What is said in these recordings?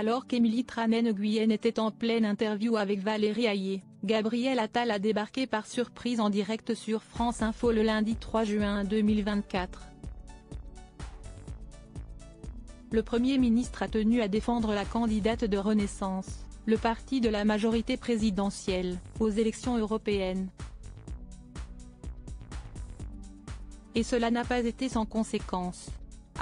Alors qu'Émilie Tranès-Nguyen était en pleine interview avec Valérie Ayé, Gabriel Attal a débarqué par surprise en direct sur France Info le lundi 3 juin 2024. Le Premier ministre a tenu à défendre la candidate de Renaissance, le parti de la majorité présidentielle, aux élections européennes. Et cela n'a pas été sans conséquence.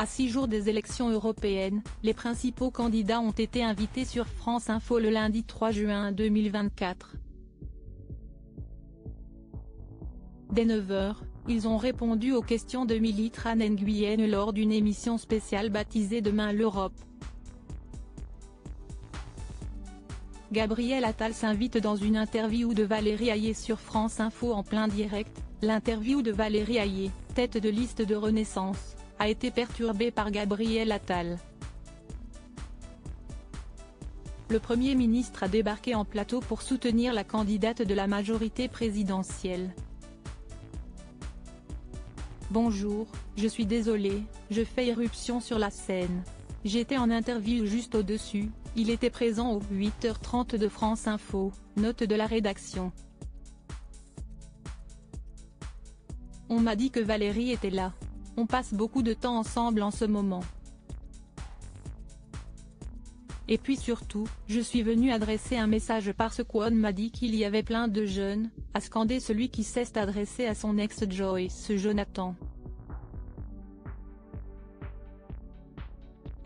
À 6 jours des élections européennes, les principaux candidats ont été invités sur France Info le lundi 3 juin 2024. Dès 9 h, ils ont répondu aux questions d'Émilie Tranès-Nguyen lors d'une émission spéciale baptisée Demain l'Europe. Gabriel Attal s'invite dans une interview de Valérie Ayé sur France Info en plein direct. L'interview de Valérie Ayé, tête de liste de Renaissance, a été perturbée par Gabriel Attal. Le Premier ministre a débarqué en plateau pour soutenir la candidate de la majorité présidentielle. Bonjour, je suis désolé, je fais irruption sur la scène. J'étais en interview juste au-dessus, il était présent aux 8h30 de France Info, note de la rédaction. On m'a dit que Valérie était là. On passe beaucoup de temps ensemble en ce moment. Et puis surtout, je suis venu adresser un message parce qu'on m'a dit qu'il y avait plein de jeunes, a scandé celui qui s'est adressé à son ex-Joyce Jonathan.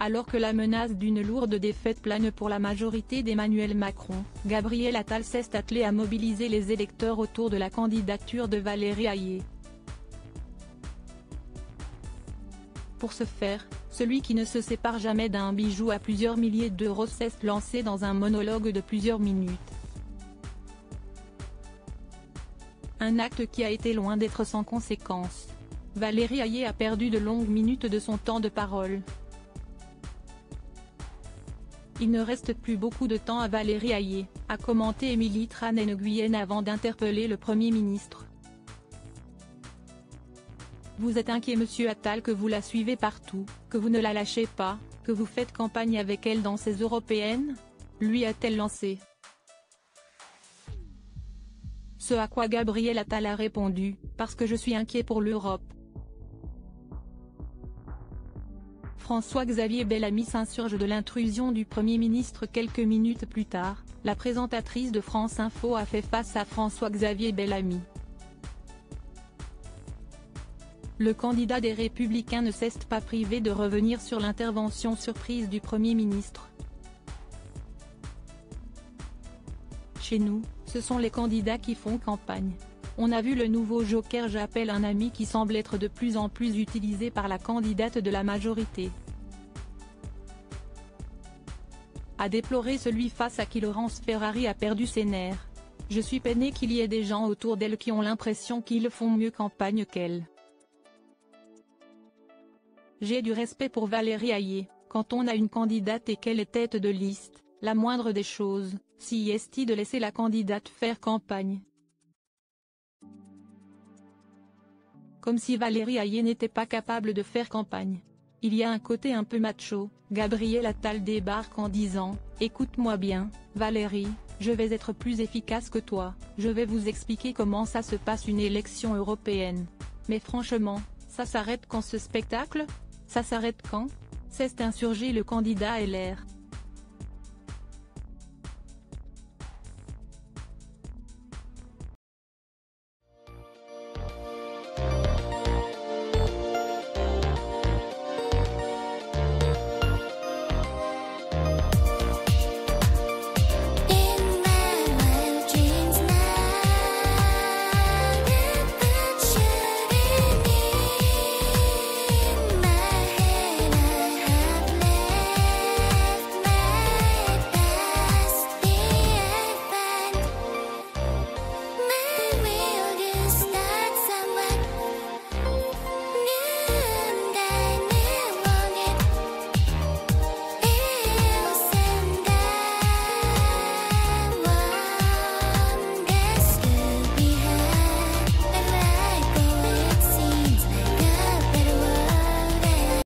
Alors que la menace d'une lourde défaite plane pour la majorité d'Emmanuel Macron, Gabriel Attal s'est attelé à mobiliser les électeurs autour de la candidature de Valérie Ayé. Pour ce faire, celui qui ne se sépare jamais d'un bijou à plusieurs milliers d'euros s'est lancé dans un monologue de plusieurs minutes. Un acte qui a été loin d'être sans conséquence. Valérie Ayé a perdu de longues minutes de son temps de parole. Il ne reste plus beaucoup de temps à Valérie Ayé, a commenté Émilie Tranès-Nguyen avant d'interpeller le Premier ministre. Vous êtes inquiet monsieur Attal que vous la suivez partout, que vous ne la lâchez pas, que vous faites campagne avec elle dans ces européennes ? Lui a-t-elle lancé. Ce à quoi Gabriel Attal a répondu, parce que je suis inquiet pour l'Europe. François-Xavier Bellamy s'insurge de l'intrusion du Premier ministre quelques minutes plus tard, la présentatrice de France Info a fait face à François-Xavier Bellamy. Le candidat des Républicains ne s'est pas privé de revenir sur l'intervention surprise du Premier ministre. Chez nous, ce sont les candidats qui font campagne. On a vu le nouveau joker j'appelle un ami qui semble être de plus en plus utilisé par la candidate de la majorité. A déploré celui face à qui Laurence Ferrari a perdu ses nerfs. Je suis peiné qu'il y ait des gens autour d'elle qui ont l'impression qu'ils font mieux campagne qu'elle. J'ai du respect pour Valérie Ayé, quand on a une candidate et qu'elle est tête de liste, la moindre des choses, si est de laisser la candidate faire campagne. Comme si Valérie Ayé n'était pas capable de faire campagne. Il y a un côté un peu macho, Gabriel Attal débarque en disant « Écoute-moi bien, Valérie, je vais être plus efficace que toi, je vais vous expliquer comment ça se passe une élection européenne. Mais franchement, ça s'arrête quand ce spectacle ? Ça s'arrête quand ?» s'est insurgé le candidat LR.